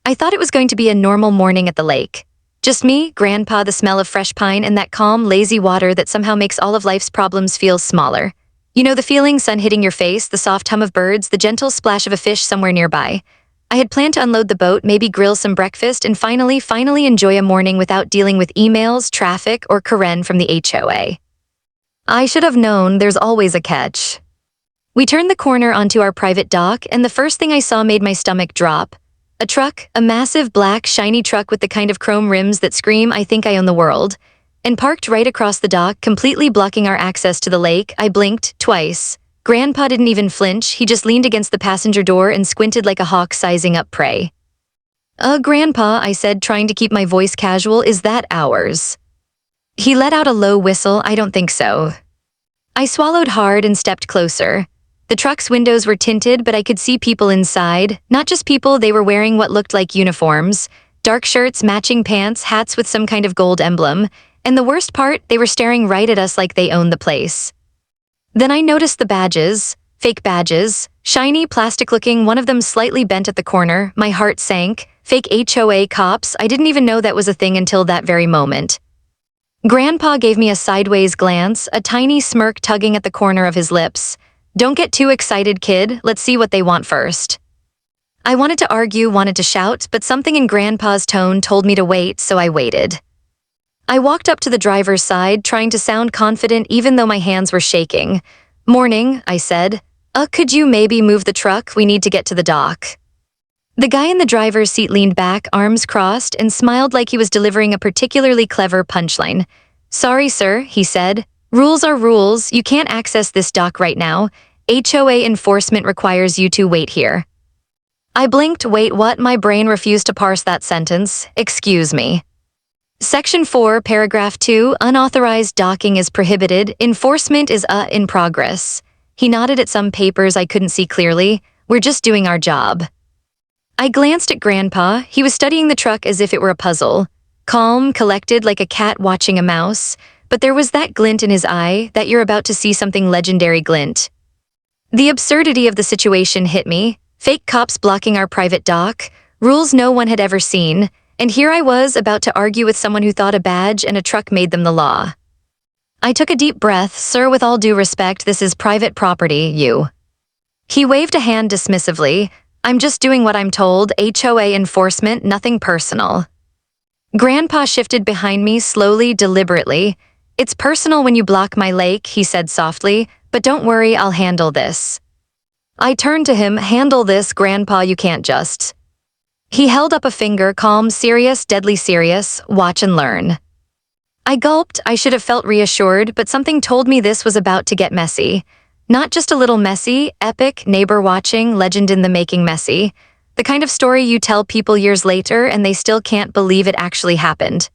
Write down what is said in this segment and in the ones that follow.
I thought it was going to be a normal morning at the lake. Just me, Grandpa, the smell of fresh pine, and that calm, lazy water that somehow makes all of life's problems feel smaller. You know the feeling, sun hitting your face, the soft hum of birds, the gentle splash of a fish somewhere nearby. I had planned to unload the boat, maybe grill some breakfast, and finally enjoy a morning without dealing with emails, traffic, or Karen from the HOA. I should have known there's always a catch. We turned the corner onto our private dock, and the first thing I saw made my stomach drop. A truck, a massive, black, shiny truck with the kind of chrome rims that scream, "I think I own the world." And parked right across the dock, completely blocking our access to the lake. I blinked twice. Grandpa didn't even flinch, he just leaned against the passenger door and squinted like a hawk sizing up prey. Grandpa," I said, trying to keep my voice casual, "is that ours?" He let out a low whistle. "I don't think so." I swallowed hard and stepped closer. The truck's windows were tinted, but I could see people inside. Not just people, they were wearing what looked like uniforms. Dark shirts, matching pants, hats with some kind of gold emblem. And the worst part, they were staring right at us like they owned the place. Then I noticed the badges. Fake badges. Shiny, plastic-looking, one of them slightly bent at the corner. My heart sank. Fake HOA cops. I didn't even know that was a thing until that very moment. Grandpa gave me a sideways glance, a tiny smirk tugging at the corner of his lips. "Don't get too excited, kid. Let's see what they want first." I wanted to argue, wanted to shout, but something in Grandpa's tone told me to wait, so I waited. I walked up to the driver's side, trying to sound confident even though my hands were shaking. "Morning," I said. Could you maybe move the truck? We need to get to the dock." The guy in the driver's seat leaned back, arms crossed, and smiled like he was delivering a particularly clever punchline. "Sorry, sir," he said. "Rules are rules. You can't access this dock right now. HOA enforcement requires you to wait here." I blinked. Wait, what? My brain refused to parse that sentence. "Excuse me." Section 4, paragraph 2, unauthorized docking is prohibited. Enforcement is in progress. He nodded at some papers I couldn't see clearly. "We're just doing our job." I glanced at Grandpa. He was studying the truck as if it were a puzzle. Calm, collected, like a cat watching a mouse. But there was that glint in his eye, that you're about to see something legendary glint. The absurdity of the situation hit me. Fake cops blocking our private dock. Rules no one had ever seen. And here I was, about to argue with someone who thought a badge and a truck made them the law. I took a deep breath. "Sir, with all due respect, this is private property, you." He waved a hand dismissively. "I'm just doing what I'm told. HOA enforcement, nothing personal." Grandpa shifted behind me slowly, deliberately. "It's personal when you block my lake," he said softly, "but don't worry, I'll handle this." I turned to him. "Handle this, Grandpa, you can't just." He held up a finger, calm, serious, deadly serious. "Watch and learn." I gulped. I should have felt reassured, but something told me this was about to get messy. Not just a little messy, epic, neighbor-watching, legend-in-the-making messy. The kind of story you tell people years later and they still can't believe it actually happened.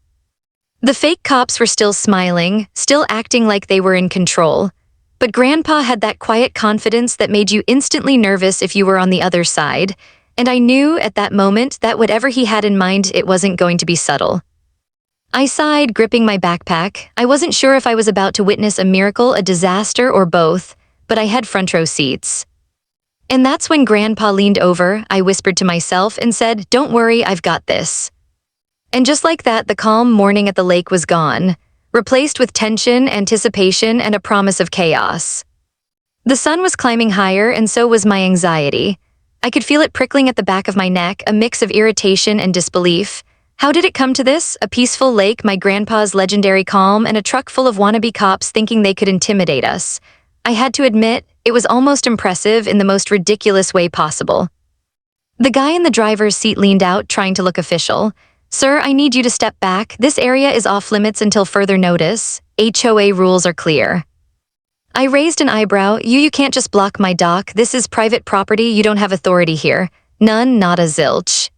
The fake cops were still smiling, still acting like they were in control. But Grandpa had that quiet confidence that made you instantly nervous if you were on the other side. And I knew at that moment that whatever he had in mind, it wasn't going to be subtle. I sighed, gripping my backpack. I wasn't sure if I was about to witness a miracle, a disaster, or both, but I had front row seats. And that's when Grandpa leaned over, I whispered to myself, and said, "Don't worry, I've got this." And just like that, the calm morning at the lake was gone, replaced with tension, anticipation, and a promise of chaos. The sun was climbing higher, and so was my anxiety. I could feel it prickling at the back of my neck, a mix of irritation and disbelief. How did it come to this? A peaceful lake, my grandpa's legendary calm, and a truck full of wannabe cops thinking they could intimidate us. I had to admit, it was almost impressive in the most ridiculous way possible. The guy in the driver's seat leaned out, trying to look official. "Sir, I need you to step back. This area is off limits until further notice. HOA rules are clear." I raised an eyebrow. You can't just block my dock. This is private property. You don't have authority here. None, not a zilch.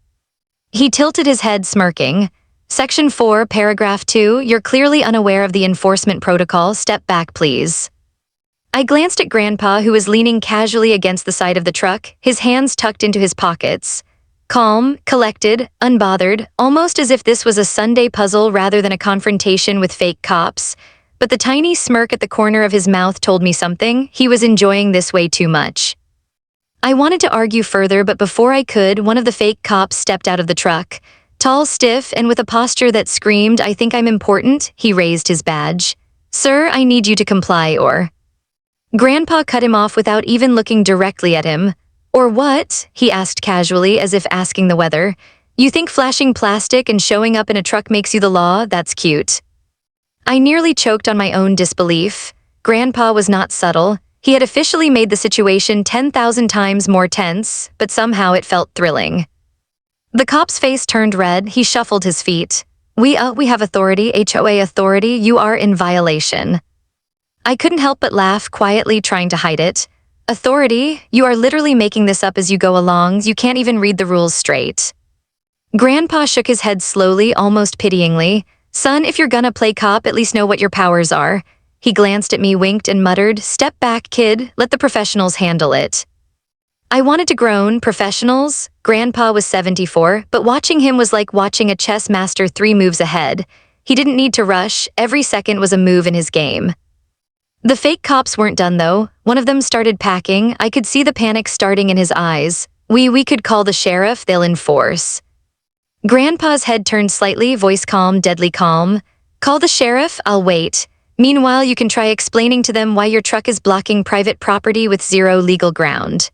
He tilted his head, smirking. "Section 4, paragraph 2, you're clearly unaware of the enforcement protocol. Step back, please." I glanced at Grandpa, who was leaning casually against the side of the truck, his hands tucked into his pockets. Calm, collected, unbothered, almost as if this was a Sunday puzzle rather than a confrontation with fake cops. But the tiny smirk at the corner of his mouth told me something. He was enjoying this way too much. I wanted to argue further, but before I could, one of the fake cops stepped out of the truck. Tall, stiff, and with a posture that screamed, "I think I'm important," he raised his badge. "Sir, I need you to comply or—" Grandpa cut him off without even looking directly at him. "Or what?" he asked casually, as if asking the weather. "You think flashing plastic and showing up in a truck makes you the law? That's cute." I nearly choked on my own disbelief. Grandpa was not subtle. He had officially made the situation 10,000 times more tense, but somehow it felt thrilling. The cop's face turned red. He shuffled his feet. We have authority, HOA authority. You are in violation." I couldn't help but laugh, quietly trying to hide it. "Authority? You are literally making this up as you go along. You can't even read the rules straight." Grandpa shook his head slowly, almost pityingly. "Son, if you're gonna play cop, at least know what your powers are." He glanced at me, winked, and muttered, "Step back, kid. Let the professionals handle it." I wanted to groan. Professionals? Grandpa was 74, but watching him was like watching a chess master 3 moves ahead. He didn't need to rush. Every second was a move in his game. The fake cops weren't done, though. One of them started packing. I could see the panic starting in his eyes. We could call the sheriff. They'll enforce." Grandpa's head turned slightly, voice calm, deadly calm. "Call the sheriff? I'll wait. Meanwhile, you can try explaining to them why your truck is blocking private property with 0 legal ground."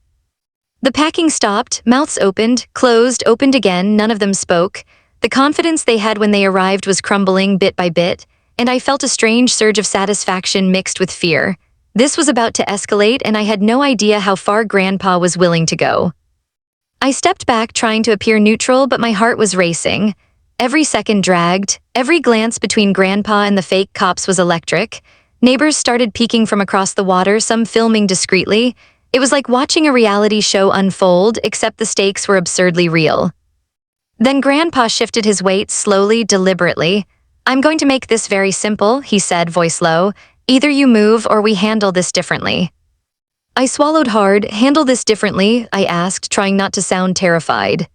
The packing stopped, mouths opened, closed, opened again, none of them spoke. The confidence they had when they arrived was crumbling bit by bit, and I felt a strange surge of satisfaction mixed with fear. This was about to escalate, and I had no idea how far Grandpa was willing to go. I stepped back, trying to appear neutral, but my heart was racing. Every second dragged. Every glance between Grandpa and the fake cops was electric. Neighbors started peeking from across the water, some filming discreetly. It was like watching a reality show unfold, except the stakes were absurdly real. Then Grandpa shifted his weight slowly, deliberately. "I'm going to make this very simple," he said, voice low. "Either you move or we handle this differently." I swallowed hard. "Handle this differently?" I asked, trying not to sound terrified.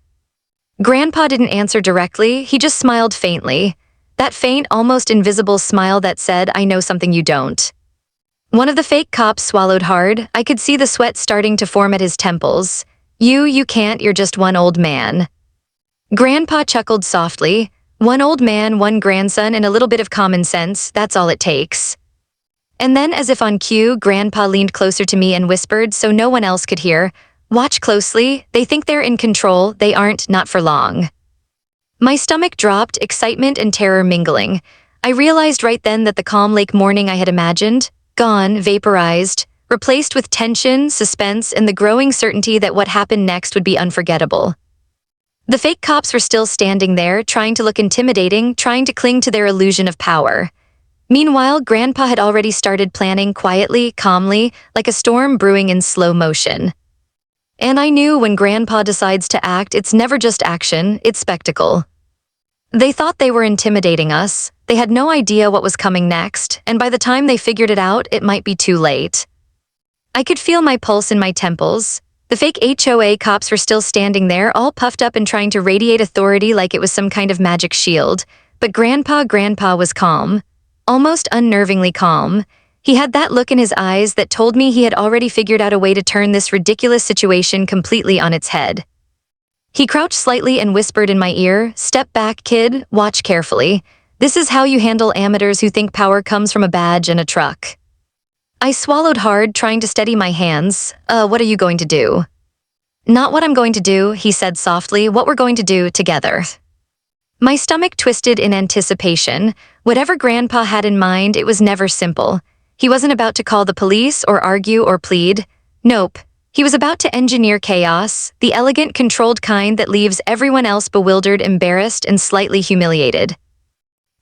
Grandpa didn't answer directly. He just smiled faintly. That faint, almost invisible smile that said, "I know something you don't." One of the fake cops swallowed hard. I could see the sweat starting to form at his temples. You can't, you're just one old man." Grandpa chuckled softly. "One old man, one grandson, and a little bit of common sense, that's all it takes." And then, as if on cue, Grandpa leaned closer to me and whispered so no one else could hear, "Watch closely. They think they're in control. They aren't, not for long." My stomach dropped, excitement and terror mingling. I realized right then that the calm lake morning I had imagined, gone, vaporized, replaced with tension, suspense, and the growing certainty that what happened next would be unforgettable. The fake cops were still standing there, trying to look intimidating, trying to cling to their illusion of power. Meanwhile, Grandpa had already started planning quietly, calmly, like a storm brewing in slow motion. And I knew when Grandpa decides to act, it's never just action, it's spectacle. They thought they were intimidating us. They had no idea what was coming next, and by the time they figured it out, it might be too late. I could feel my pulse in my temples. The fake HOA cops were still standing there, all puffed up and trying to radiate authority like it was some kind of magic shield. But Grandpa was calm. Almost unnervingly calm. He had that look in his eyes that told me he had already figured out a way to turn this ridiculous situation completely on its head. He crouched slightly and whispered in my ear, "Step back, kid, watch carefully. This is how you handle amateurs who think power comes from a badge and a truck." I swallowed hard, trying to steady my hands. What are you going to do?" "Not what I'm going to do," he said softly, "what we're going to do together." My stomach twisted in anticipation. Whatever Grandpa had in mind, it was never simple. He wasn't about to call the police or argue or plead. Nope. He was about to engineer chaos, the elegant, controlled kind that leaves everyone else bewildered, embarrassed, and slightly humiliated.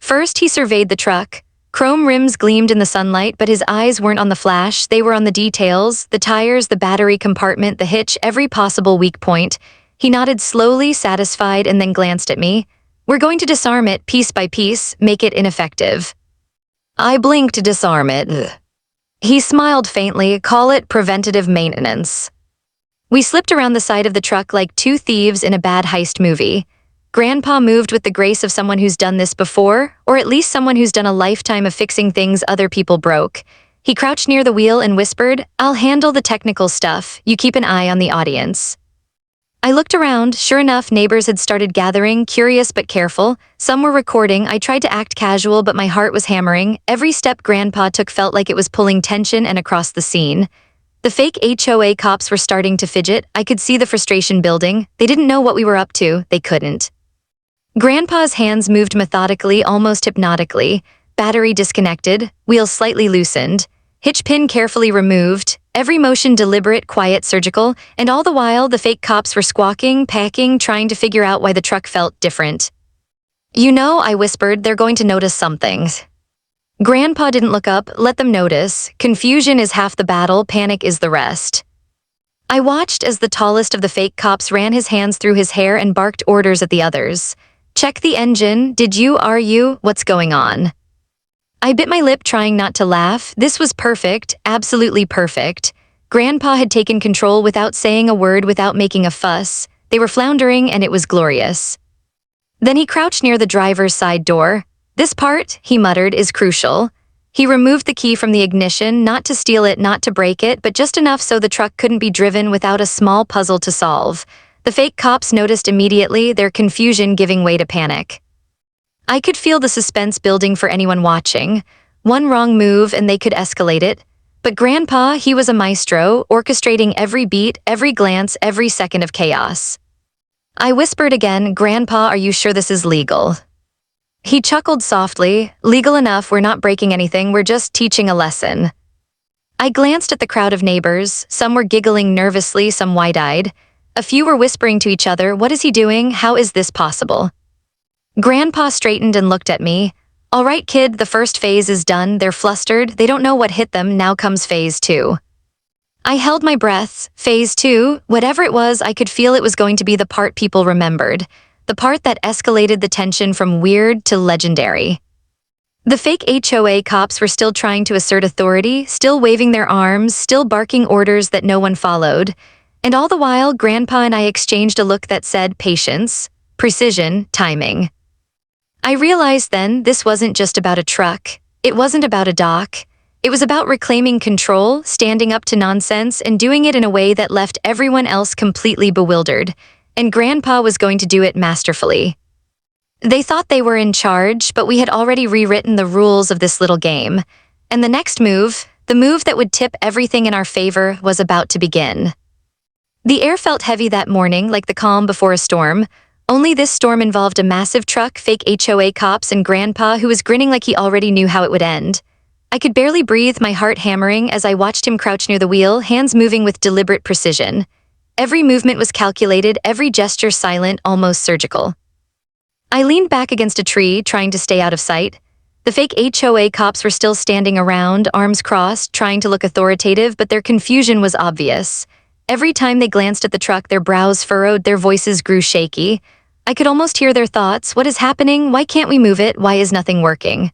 First, he surveyed the truck. Chrome rims gleamed in the sunlight, but his eyes weren't on the flash, they were on the details, the tires, the battery compartment, the hitch, every possible weak point. He nodded slowly, satisfied, and then glanced at me. "We're going to disarm it, piece by piece, make it ineffective." I blinked to disarm it. Ugh. He smiled faintly, "Call it preventative maintenance." We slipped around the side of the truck like 2 thieves in a bad heist movie. Grandpa moved with the grace of someone who's done this before, or at least someone who's done a lifetime of fixing things other people broke. He crouched near the wheel and whispered, "I'll handle the technical stuff, you keep an eye on the audience." I looked around. Sure enough, neighbors had started gathering, curious but careful. Some were recording. I tried to act casual, but my heart was hammering. Every step Grandpa took felt like it was pulling tension and across the scene. The fake HOA cops were starting to fidget. I could see the frustration building. They didn't know what we were up to. They couldn't. Grandpa's hands moved methodically, almost hypnotically. Battery disconnected, wheels slightly loosened, hitch pin carefully removed, every motion deliberate, quiet, surgical, and all the while the fake cops were squawking, packing, trying to figure out why the truck felt different. "You know," I whispered, "they're going to notice something." Grandpa didn't look up. Let them notice. Confusion is half the battle, panic is the rest. I watched as the tallest of the fake cops ran his hands through his hair and barked orders at the others. "Check the engine. Did you? Are you? What's going on?" I bit my lip, trying not to laugh. This was perfect, absolutely perfect. Grandpa had taken control without saying a word, without making a fuss. They were floundering, and it was glorious. Then he crouched near the driver's side door. "This part," he muttered, "is crucial." He removed the key from the ignition, not to steal it, not to break it, but just enough so the truck couldn't be driven without a small puzzle to solve. The fake cops noticed immediately, their confusion giving way to panic. I could feel the suspense building for anyone watching. One wrong move and they could escalate it. But Grandpa, he was a maestro, orchestrating every beat, every glance, every second of chaos. I whispered again, "Grandpa, are you sure this is legal?" He chuckled softly. "Legal enough, we're not breaking anything, we're just teaching a lesson." I glanced at the crowd of neighbors. Some were giggling nervously, some wide-eyed. A few were whispering to each other, "What is he doing? How is this possible?" Grandpa straightened and looked at me. "All right, kid, the first phase is done. They're flustered. They don't know what hit them. Now comes phase 2. I held my breath. Phase 2, whatever it was, I could feel it was going to be the part people remembered. The part that escalated the tension from weird to legendary. The fake HOA cops were still trying to assert authority, still waving their arms, still barking orders that no one followed. And all the while, Grandpa and I exchanged a look that said patience, precision, timing. I realized then this wasn't just about a truck. It wasn't about a dock. It was about reclaiming control, standing up to nonsense, and doing it in a way that left everyone else completely bewildered. And Grandpa was going to do it masterfully. They thought they were in charge, but we had already rewritten the rules of this little game. And the next move, the move that would tip everything in our favor, was about to begin. The air felt heavy that morning, like the calm before a storm. Only this storm involved a massive truck, fake HOA cops, and Grandpa, who was grinning like he already knew how it would end. I could barely breathe, my heart hammering, as I watched him crouch near the wheel, hands moving with deliberate precision. Every movement was calculated, every gesture silent, almost surgical. I leaned back against a tree, trying to stay out of sight. The fake HOA cops were still standing around, arms crossed, trying to look authoritative, but their confusion was obvious. Every time they glanced at the truck, their brows furrowed, their voices grew shaky. I could almost hear their thoughts. "What is happening? Why can't we move it? Why is nothing working?"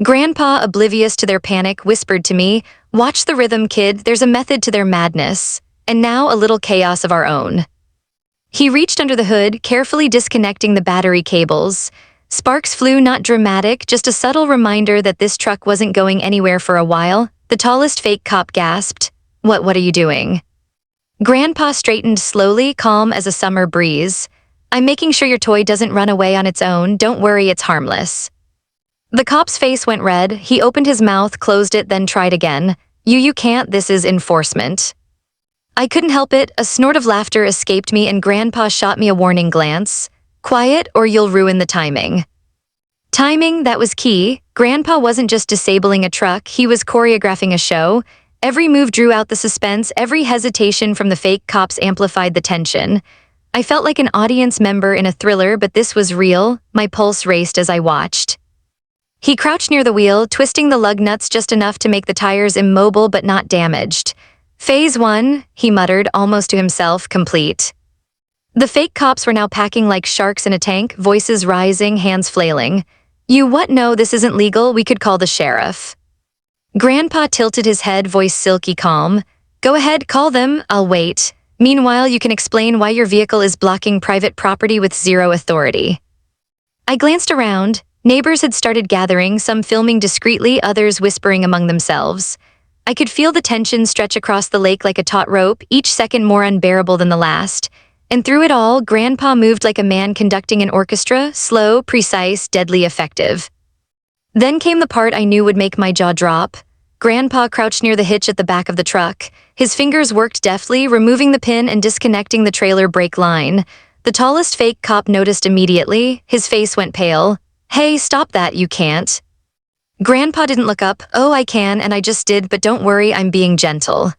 Grandpa, oblivious to their panic, whispered to me, "Watch the rhythm, kid. There's a method to their madness. And now a little chaos of our own." He reached under the hood, carefully disconnecting the battery cables. Sparks flew, not dramatic, just a subtle reminder that this truck wasn't going anywhere for a while. The tallest fake cop gasped, What are you doing?" Grandpa straightened slowly, calm as a summer breeze. "I'm making sure your toy doesn't run away on its own. Don't worry, it's harmless." The cop's face went red. He opened his mouth, closed it, then tried again. You can't, this is enforcement." I couldn't help it. A snort of laughter escaped me and Grandpa shot me a warning glance. "Quiet or you'll ruin the timing." Timing, that was key. Grandpa wasn't just disabling a truck, he was choreographing a show. Every move drew out the suspense, every hesitation from the fake cops amplified the tension. I felt like an audience member in a thriller, but this was real. My pulse raced as I watched. He crouched near the wheel, twisting the lug nuts just enough to make the tires immobile but not damaged. "Phase 1, he muttered, almost to himself, complete." The fake cops were now packing like sharks in a tank, voices rising, hands flailing. "You what? No, this isn't legal. We could call the sheriff." Grandpa tilted his head, voice silky calm. "Go ahead, call them. I'll wait. Meanwhile, you can explain why your vehicle is blocking private property with zero authority." I glanced around. Neighbors had started gathering, some filming discreetly, others whispering among themselves. I could feel the tension stretch across the lake like a taut rope, each second more unbearable than the last. And through it all, Grandpa moved like a man conducting an orchestra, slow, precise, deadly effective. Then came the part I knew would make my jaw drop. Grandpa crouched near the hitch at the back of the truck. His fingers worked deftly, removing the pin and disconnecting the trailer brake line. The tallest fake cop noticed immediately. His face went pale. "Hey, stop that, you can't." Grandpa didn't look up. "Oh, I can, and I just did, but don't worry, I'm being gentle."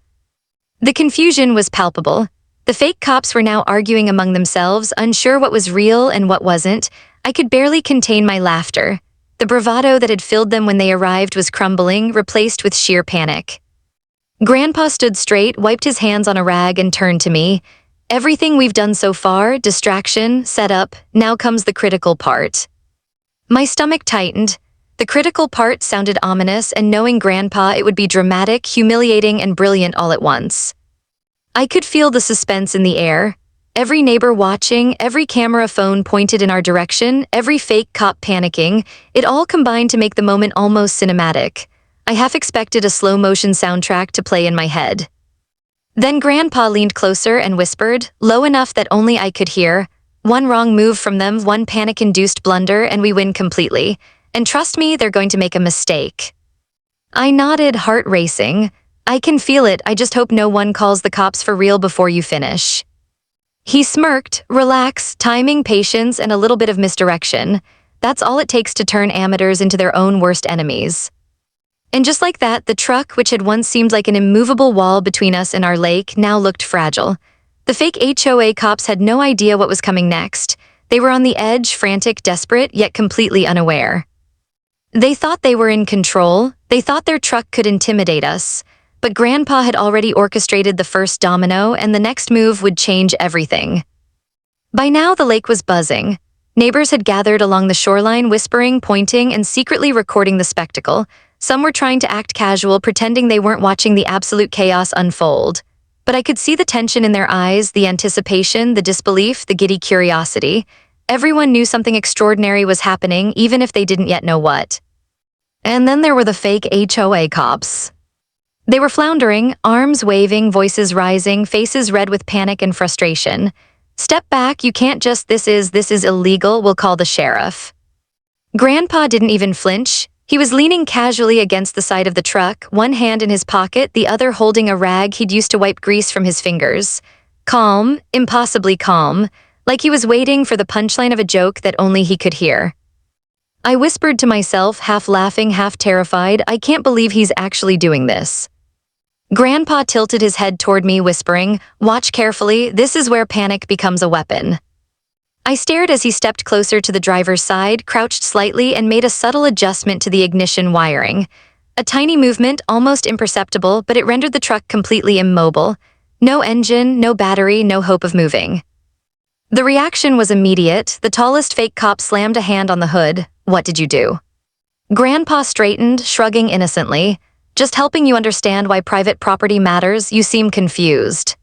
The confusion was palpable. The fake cops were now arguing among themselves, unsure what was real and what wasn't. I could barely contain my laughter. The bravado that had filled them when they arrived was crumbling, replaced with sheer panic. Grandpa stood straight, wiped his hands on a rag, and turned to me. "Everything we've done so far, distraction, setup, now comes the critical part." My stomach tightened. The critical part sounded ominous, and knowing Grandpa, it would be dramatic, humiliating, and brilliant all at once. I could feel the suspense in the air. Every neighbor watching, every camera phone pointed in our direction, every fake cop panicking, it all combined to make the moment almost cinematic. I half expected a slow-motion soundtrack to play in my head. Then Grandpa leaned closer and whispered, low enough that only I could hear, "One wrong move from them, one panic-induced blunder, and we win completely. And trust me, they're going to make a mistake." I nodded, heart racing. "I can feel it, I just hope no one calls the cops for real before you finish." He smirked, "Relax, timing, patience, and a little bit of misdirection. That's all it takes to turn amateurs into their own worst enemies." And just like that, the truck, which had once seemed like an immovable wall between us and our lake, now looked fragile. The fake HOA cops had no idea what was coming next. They were on the edge, frantic, desperate, yet completely unaware. They thought they were in control. They thought their truck could intimidate us. But Grandpa had already orchestrated the first domino, and the next move would change everything. By now, the lake was buzzing. Neighbors had gathered along the shoreline, whispering, pointing, and secretly recording the spectacle. Some were trying to act casual, pretending they weren't watching the absolute chaos unfold. But I could see the tension in their eyes, the anticipation, the disbelief, the giddy curiosity. Everyone knew something extraordinary was happening, even if they didn't yet know what. And then there were the fake HOA cops. They were floundering, arms waving, voices rising, faces red with panic and frustration. "Step back, you can't just, this is illegal, we'll call the sheriff." Grandpa didn't even flinch. He was leaning casually against the side of the truck, one hand in his pocket, the other holding a rag he'd used to wipe grease from his fingers. Calm, impossibly calm, like he was waiting for the punchline of a joke that only he could hear. I whispered to myself, half laughing, half terrified, "I can't believe he's actually doing this." Grandpa tilted his head toward me, whispering, "Watch carefully, this is where panic becomes a weapon." I stared as he stepped closer to the driver's side, crouched slightly, and made a subtle adjustment to the ignition wiring. A tiny movement, almost imperceptible, but it rendered the truck completely immobile. No engine, no battery, no hope of moving. The reaction was immediate. The tallest fake cop slammed a hand on the hood. "What did you do?" Grandpa straightened, shrugging innocently. "Just helping you understand why private property matters, you seem confused."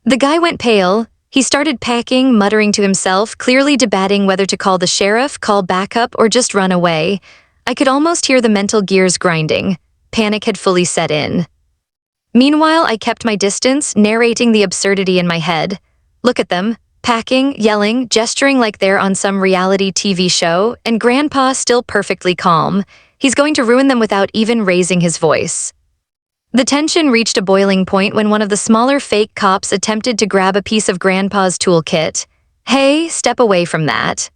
The guy went pale. He started packing, muttering to himself, clearly debating whether to call the sheriff, call backup, or just run away. I could almost hear the mental gears grinding. Panic had fully set in. Meanwhile, I kept my distance, narrating the absurdity in my head. Look at them, packing, yelling, gesturing like they're on some reality TV show, and Grandpa still perfectly calm. He's going to ruin them without even raising his voice. The tension reached a boiling point when one of the smaller fake cops attempted to grab a piece of Grandpa's toolkit. "Hey, step away from that."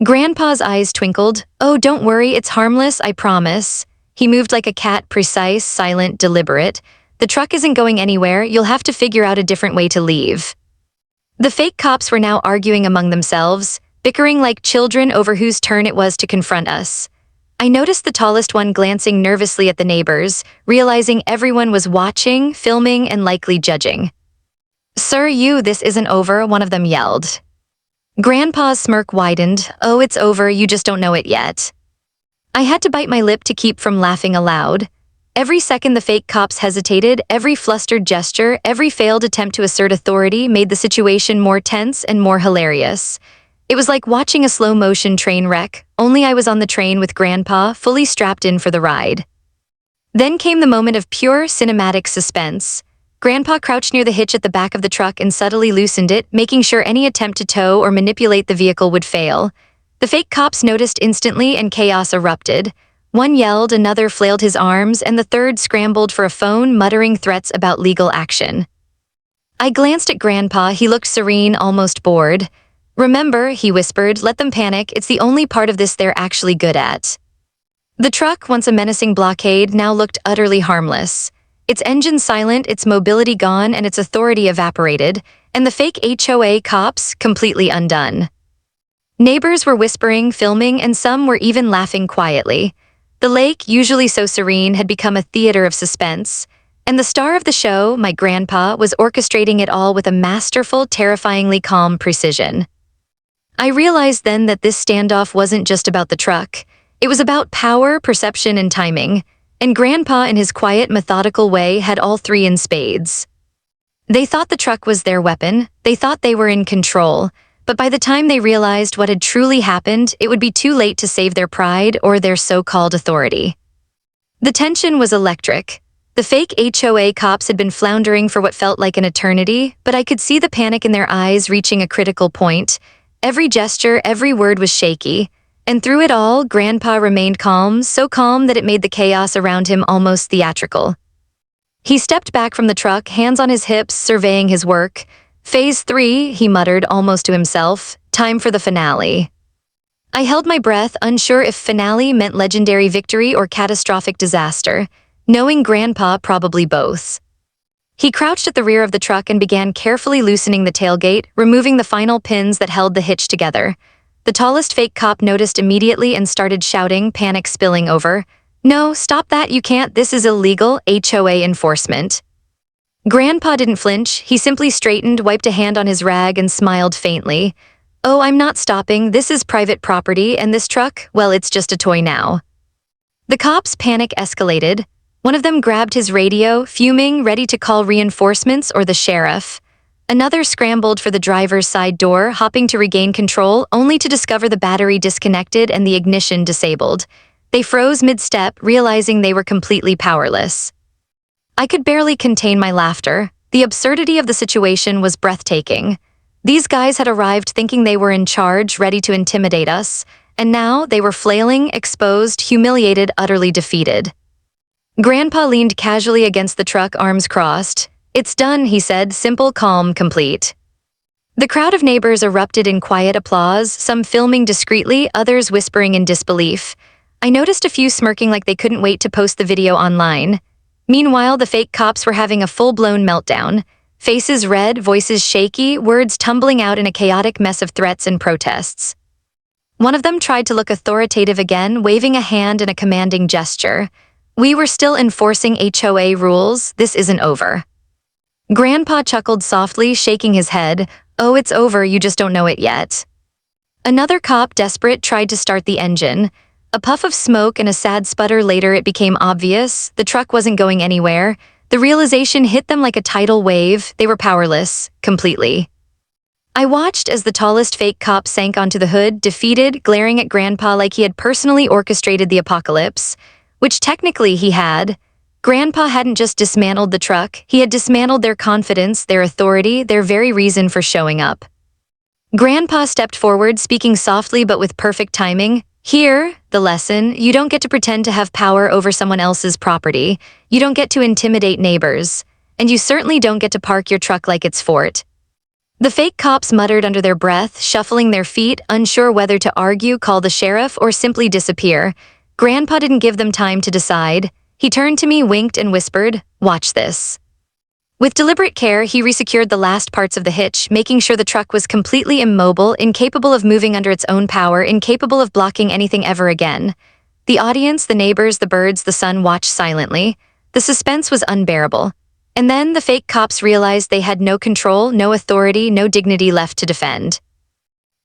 Grandpa's eyes twinkled. "Oh, don't worry, it's harmless, I promise." He moved like a cat, precise, silent, deliberate. "The truck isn't going anywhere, you'll have to figure out a different way to leave." The fake cops were now arguing among themselves, bickering like children over whose turn it was to confront us. I noticed the tallest one glancing nervously at the neighbors, realizing everyone was watching, filming, and likely judging. "Sir, this isn't over," one of them yelled. Grandpa's smirk widened. "Oh, it's over, you just don't know it yet." I had to bite my lip to keep from laughing aloud. Every second the fake cops hesitated, every flustered gesture, every failed attempt to assert authority made the situation more tense and more hilarious. It was like watching a slow-motion train wreck, only I was on the train with Grandpa, fully strapped in for the ride. Then came the moment of pure cinematic suspense. Grandpa crouched near the hitch at the back of the truck and subtly loosened it, making sure any attempt to tow or manipulate the vehicle would fail. The fake cops noticed instantly and chaos erupted. One yelled, another flailed his arms, and the third scrambled for a phone, muttering threats about legal action. I glanced at Grandpa. He looked serene, almost bored. "Remember," he whispered, "let them panic. It's the only part of this they're actually good at." The truck, once a menacing blockade, now looked utterly harmless. Its engine silent, its mobility gone, and its authority evaporated, and the fake HOA cops completely undone. Neighbors were whispering, filming, and some were even laughing quietly. The lake, usually so serene, had become a theater of suspense, and the star of the show, my grandpa, was orchestrating it all with a masterful, terrifyingly calm precision. I realized then that this standoff wasn't just about the truck. It was about power, perception, and timing, and Grandpa, in his quiet, methodical way, had all three in spades. They thought the truck was their weapon, they thought they were in control, but by the time they realized what had truly happened, it would be too late to save their pride or their so-called authority. The tension was electric. The fake HOA cops had been floundering for what felt like an eternity, but I could see the panic in their eyes reaching a critical point. Every gesture, every word was shaky. And through it all, Grandpa remained calm, so calm that it made the chaos around him almost theatrical. He stepped back from the truck, hands on his hips, surveying his work. "Phase 3, he muttered almost to himself. "Time for the finale." I held my breath, unsure if finale meant legendary victory or catastrophic disaster, knowing Grandpa probably both. He crouched at the rear of the truck and began carefully loosening the tailgate, removing the final pins that held the hitch together. The tallest fake cop noticed immediately and started shouting, panic spilling over. "No, stop that, you can't, this is illegal, HOA enforcement." Grandpa didn't flinch, he simply straightened, wiped a hand on his rag, and smiled faintly. "Oh, I'm not stopping, this is private property, and this truck, well, it's just a toy now." The cops' panic escalated. One of them grabbed his radio, fuming, ready to call reinforcements or the sheriff. Another scrambled for the driver's side door, hopping to regain control, only to discover the battery disconnected and the ignition disabled. They froze mid-step, realizing they were completely powerless. I could barely contain my laughter. The absurdity of the situation was breathtaking. These guys had arrived thinking they were in charge, ready to intimidate us, and now they were flailing, exposed, humiliated, utterly defeated. Grandpa leaned casually against the truck, arms crossed. "It's done," he said, simple, calm, complete. The crowd of neighbors erupted in quiet applause, some filming discreetly, others whispering in disbelief. I noticed a few smirking like they couldn't wait to post the video online. Meanwhile, the fake cops were having a full-blown meltdown. Faces red, voices shaky, words tumbling out in a chaotic mess of threats and protests. One of them tried to look authoritative again, waving a hand in a commanding gesture. "We were still enforcing HOA rules, this isn't over." Grandpa chuckled softly, shaking his head. "Oh, it's over, you just don't know it yet." Another cop, desperate, tried to start the engine. A puff of smoke and a sad sputter later, it became obvious. The truck wasn't going anywhere. The realization hit them like a tidal wave. They were powerless, completely. I watched as the tallest fake cop sank onto the hood, defeated, glaring at Grandpa like he had personally orchestrated the apocalypse, which technically he had. Grandpa hadn't just dismantled the truck, he had dismantled their confidence, their authority, their very reason for showing up. Grandpa stepped forward, speaking softly but with perfect timing. "Here, the lesson, you don't get to pretend to have power over someone else's property, you don't get to intimidate neighbors, and you certainly don't get to park your truck like it's fort." The fake cops muttered under their breath, shuffling their feet, unsure whether to argue, call the sheriff, or simply disappear. Grandpa didn't give them time to decide. He turned to me, winked, and whispered, "Watch this." With deliberate care, he resecured the last parts of the hitch, making sure the truck was completely immobile, incapable of moving under its own power, incapable of blocking anything ever again. The audience, the neighbors, the birds, the sun watched silently. The suspense was unbearable. And then the fake cops realized they had no control, no authority, no dignity left to defend.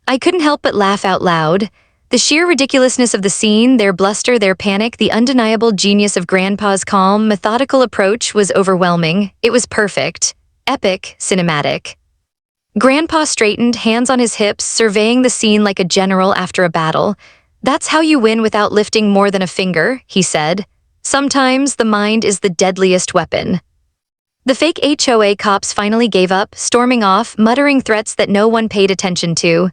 I couldn't help but laugh out loud. The sheer ridiculousness of the scene, their bluster, their panic, the undeniable genius of Grandpa's calm, methodical approach was overwhelming. It was perfect, epic, cinematic. Grandpa straightened, hands on his hips, surveying the scene like a general after a battle. "That's how you win without lifting more than a finger," he said. "Sometimes the mind is the deadliest weapon." The fake HOA cops finally gave up, storming off, muttering threats that no one paid attention to.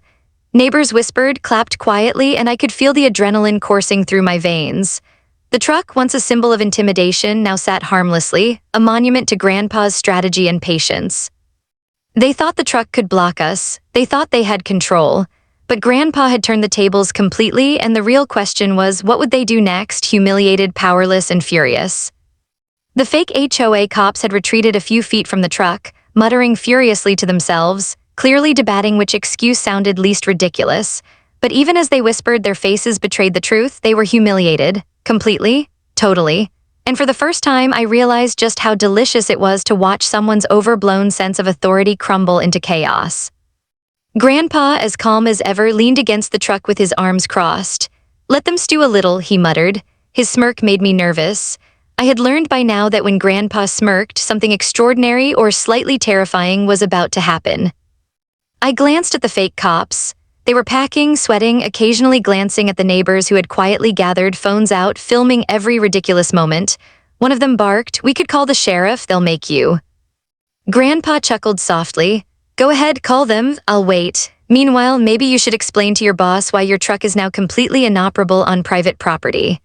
Neighbors whispered, clapped quietly, and I could feel the adrenaline coursing through my veins. The truck, once a symbol of intimidation, now sat harmlessly, a monument to Grandpa's strategy and patience. They thought the truck could block us. They thought they had control. But Grandpa had turned the tables completely, and the real question was, what would they do next, humiliated, powerless, and furious? The fake HOA cops had retreated a few feet from the truck, muttering furiously to themselves, clearly debating which excuse sounded least ridiculous. But even as they whispered, their faces betrayed the truth. They were humiliated. Completely. Totally. And for the first time, I realized just how delicious it was to watch someone's overblown sense of authority crumble into chaos. Grandpa, as calm as ever, leaned against the truck with his arms crossed. "Let them stew a little," he muttered. His smirk made me nervous. I had learned by now that when Grandpa smirked, something extraordinary or slightly terrifying was about to happen. I glanced at the fake cops. They were packing, sweating, occasionally glancing at the neighbors who had quietly gathered, phones out, filming every ridiculous moment. One of them barked, "We could call the sheriff, they'll make you." Grandpa chuckled softly. "Go ahead, call them, I'll wait. Meanwhile, maybe you should explain to your boss why your truck is now completely inoperable on private property."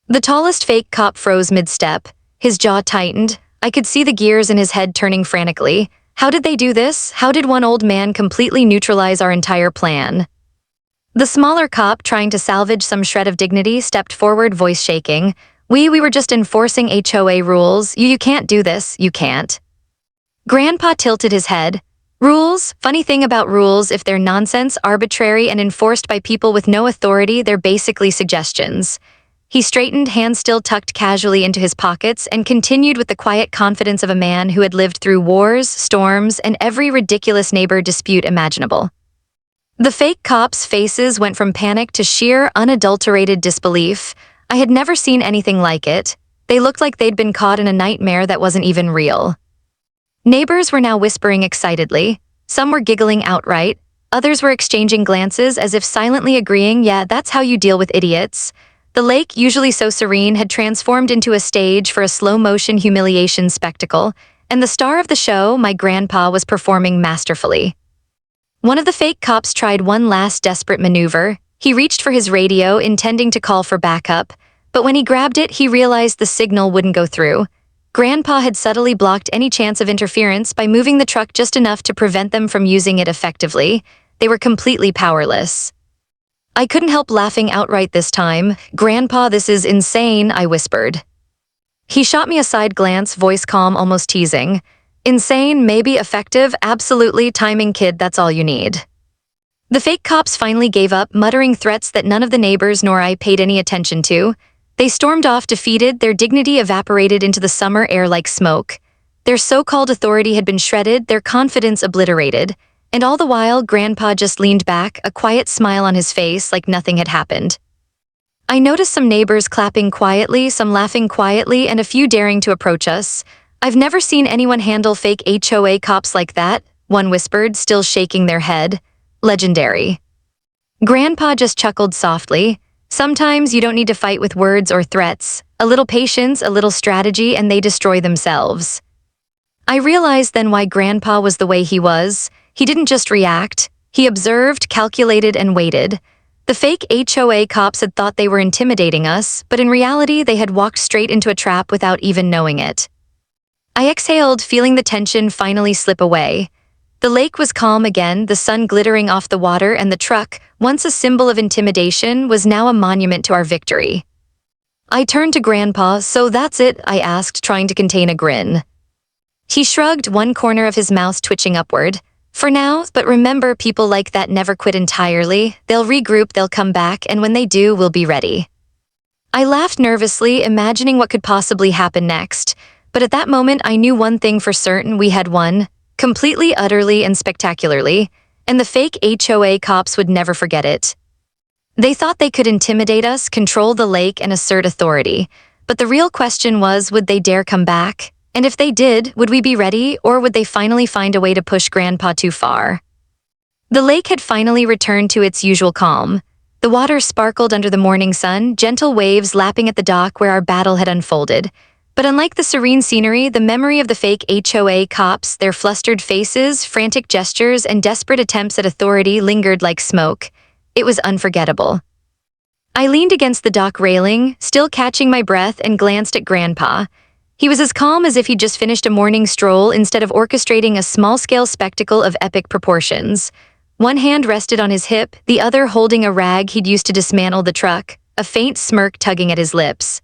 The tallest fake cop froze mid-step. His jaw tightened. I could see the gears in his head turning frantically. How did they do this? How did one old man completely neutralize our entire plan? The smaller cop, trying to salvage some shred of dignity, stepped forward, voice shaking. We were just enforcing HOA rules. You can't do this, you can't." Grandpa tilted his head. "Rules? Funny thing about rules, if they're nonsense, arbitrary, and enforced by people with no authority, they're basically suggestions." He straightened, hands still tucked casually into his pockets, and continued with the quiet confidence of a man who had lived through wars, storms, and every ridiculous neighbor dispute imaginable. The fake cops' faces went from panic to sheer, unadulterated disbelief. I had never seen anything like it. They looked like they'd been caught in a nightmare that wasn't even real. Neighbors were now whispering excitedly. Some were giggling outright. Others were exchanging glances as if silently agreeing, "Yeah, that's how you deal with idiots." The lake, usually so serene, had transformed into a stage for a slow-motion humiliation spectacle, and the star of the show, my grandpa, was performing masterfully. One of the fake cops tried one last desperate maneuver. He reached for his radio, intending to call for backup, but when he grabbed it, he realized the signal wouldn't go through. Grandpa had subtly blocked any chance of interference by moving the truck just enough to prevent them from using it effectively. They were completely powerless. I couldn't help laughing outright this time. "Grandpa, this is insane," I whispered. He shot me a side glance, voice calm, almost teasing. "Insane, maybe effective, absolutely, timing, kid, that's all you need." The fake cops finally gave up, muttering threats that none of the neighbors nor I paid any attention to. They stormed off defeated, their dignity evaporated into the summer air like smoke. Their so-called authority had been shredded, their confidence obliterated. And all the while, Grandpa just leaned back, a quiet smile on his face like nothing had happened. I noticed some neighbors clapping quietly, some laughing quietly, and a few daring to approach us. "I've never seen anyone handle fake HOA cops like that," one whispered, still shaking their head. "Legendary." Grandpa just chuckled softly. "Sometimes you don't need to fight with words or threats. A little patience, a little strategy, and they destroy themselves." I realized then why Grandpa was the way he was. He didn't just react. He observed, calculated, and waited. The fake HOA cops had thought they were intimidating us, but in reality, they had walked straight into a trap without even knowing it. I exhaled, feeling the tension finally slip away. The lake was calm again, the sun glittering off the water, and the truck, once a symbol of intimidation, was now a monument to our victory. I turned to Grandpa. "So that's it?" I asked, trying to contain a grin. He shrugged, one corner of his mouth twitching upward. "For now, but remember, people like that never quit entirely. They'll regroup, they'll come back, and when they do, we'll be ready." I laughed nervously, imagining what could possibly happen next. But at that moment, I knew one thing for certain: we had won. Completely, utterly, and spectacularly. And the fake HOA cops would never forget it. They thought they could intimidate us, control the lake, and assert authority. But the real question was, would they dare come back? And if they did, would we be ready, or would they finally find a way to push Grandpa too far? The lake had finally returned to its usual calm. The water sparkled under the morning sun, gentle waves lapping at the dock where our battle had unfolded. But unlike the serene scenery, the memory of the fake HOA cops, their flustered faces, frantic gestures, and desperate attempts at authority lingered like smoke. It was unforgettable. I leaned against the dock railing, still catching my breath, and glanced at Grandpa. He was as calm as if he'd just finished a morning stroll instead of orchestrating a small-scale spectacle of epic proportions. One hand rested on his hip, the other holding a rag he'd used to dismantle the truck, a faint smirk tugging at his lips.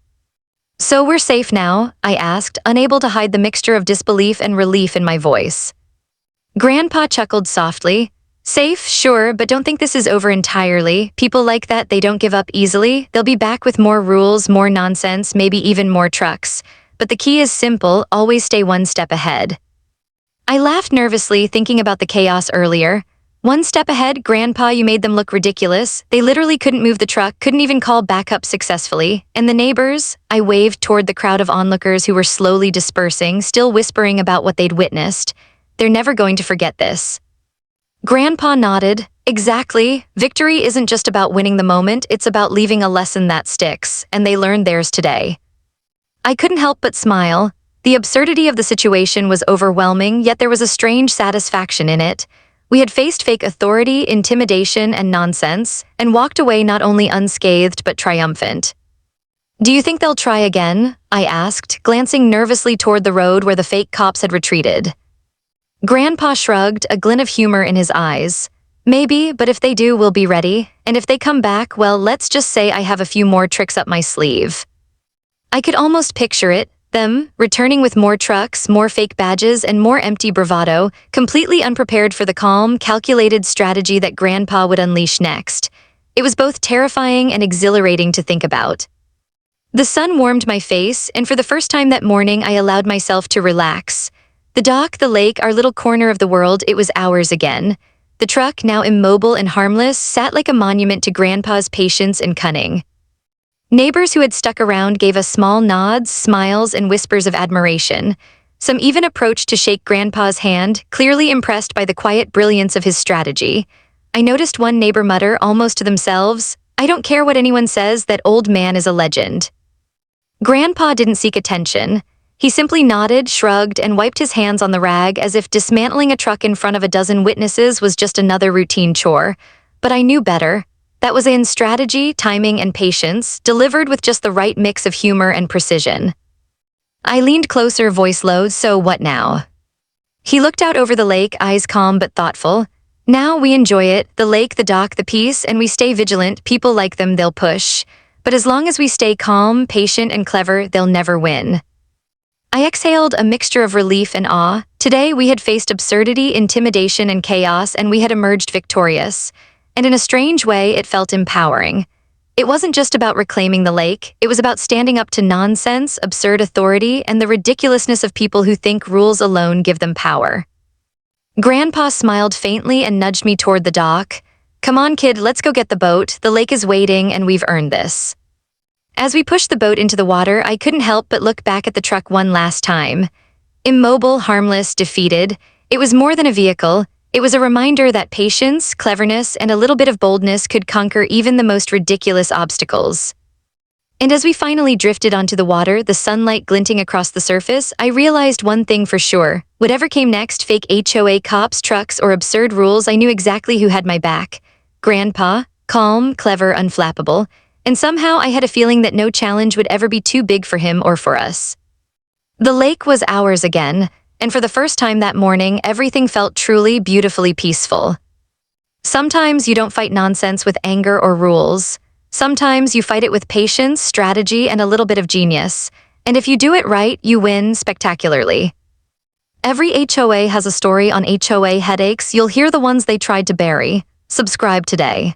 "So we're safe now?" I asked, unable to hide the mixture of disbelief and relief in my voice. Grandpa chuckled softly. "Safe, sure, but don't think this is over entirely. People like that, they don't give up easily. They'll be back with more rules, more nonsense, maybe even more trucks. But the key is simple, always stay one step ahead." I laughed nervously, thinking about the chaos earlier. "One step ahead, Grandpa, you made them look ridiculous. They literally couldn't move the truck, couldn't even call backup successfully. And the neighbors?" I waved toward the crowd of onlookers who were slowly dispersing, still whispering about what they'd witnessed. "They're never going to forget this." Grandpa nodded. "Exactly. Victory isn't just about winning the moment, it's about leaving a lesson that sticks, and they learned theirs today." I couldn't help but smile. The absurdity of the situation was overwhelming, yet there was a strange satisfaction in it. We had faced fake authority, intimidation, and nonsense, and walked away not only unscathed but triumphant. "Do you think they'll try again?" I asked, glancing nervously toward the road where the fake cops had retreated. Grandpa shrugged, a glint of humor in his eyes. "Maybe, but if they do, we'll be ready. And if they come back, well, let's just say I have a few more tricks up my sleeve." I could almost picture it, them, returning with more trucks, more fake badges, and more empty bravado, completely unprepared for the calm, calculated strategy that Grandpa would unleash next. It was both terrifying and exhilarating to think about. The sun warmed my face, and for the first time that morning I allowed myself to relax. The dock, the lake, our little corner of the world, it was ours again. The truck, now immobile and harmless, sat like a monument to Grandpa's patience and cunning. Neighbors who had stuck around gave us small nods, smiles, and whispers of admiration. Some even approached to shake Grandpa's hand, clearly impressed by the quiet brilliance of his strategy. I noticed one neighbor mutter, almost to themselves, "I don't care what anyone says, that old man is a legend." Grandpa didn't seek attention. He simply nodded, shrugged, and wiped his hands on the rag as if dismantling a truck in front of a dozen witnesses was just another routine chore. But I knew better. That was in strategy, timing, and patience, delivered with just the right mix of humor and precision. I leaned closer, voice low, "So what now?" He looked out over the lake, eyes calm but thoughtful. "Now we enjoy it, the lake, the dock, the peace, and we stay vigilant. People like them, they'll push. But as long as we stay calm, patient, and clever, they'll never win." I exhaled, a mixture of relief and awe. Today we had faced absurdity, intimidation, and chaos, and we had emerged victorious. And in a strange way, it felt empowering. It wasn't just about reclaiming the lake, it was about standing up to nonsense, absurd authority, and the ridiculousness of people who think rules alone give them power. Grandpa smiled faintly and nudged me toward the dock. "Come on, kid, let's go get the boat. The lake is waiting, and we've earned this." As we pushed the boat into the water, I couldn't help but look back at the truck one last time. Immobile, harmless, defeated, it was more than a vehicle. It was a reminder that patience, cleverness, and a little bit of boldness could conquer even the most ridiculous obstacles. And as we finally drifted onto the water, the sunlight glinting across the surface, I realized one thing for sure. Whatever came next, fake HOA cops, trucks, or absurd rules, I knew exactly who had my back. Grandpa, calm, clever, unflappable. And somehow I had a feeling that no challenge would ever be too big for him or for us. The lake was ours again, and for the first time that morning, everything felt truly, beautifully peaceful. Sometimes you don't fight nonsense with anger or rules. Sometimes you fight it with patience, strategy, and a little bit of genius. And if you do it right, you win spectacularly. Every HOA has a story on HOA Headaches. You'll hear the ones they tried to bury. Subscribe today.